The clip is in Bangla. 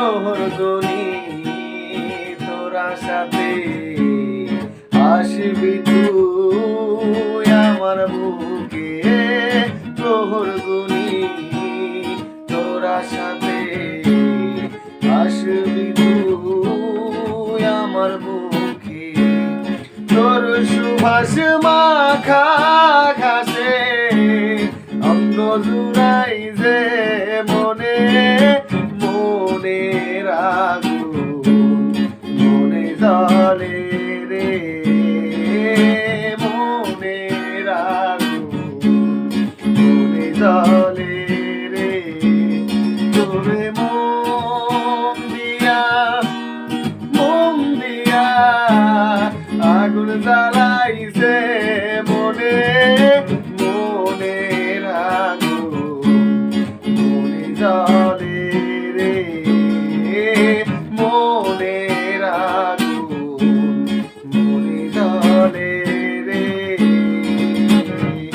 প্রহর গুনি তোর আশাতে আসবি তুই আমার বুকে প্রহর গুনি তোর আশাতে আসবি তুই আমার বুকে তোর সুভাষ মাখা ঘাসে অঙ্গ জুড়াই যে মনে মনে আগুন মনে জলে রে মনে আগুন মনে জলে রে তোরে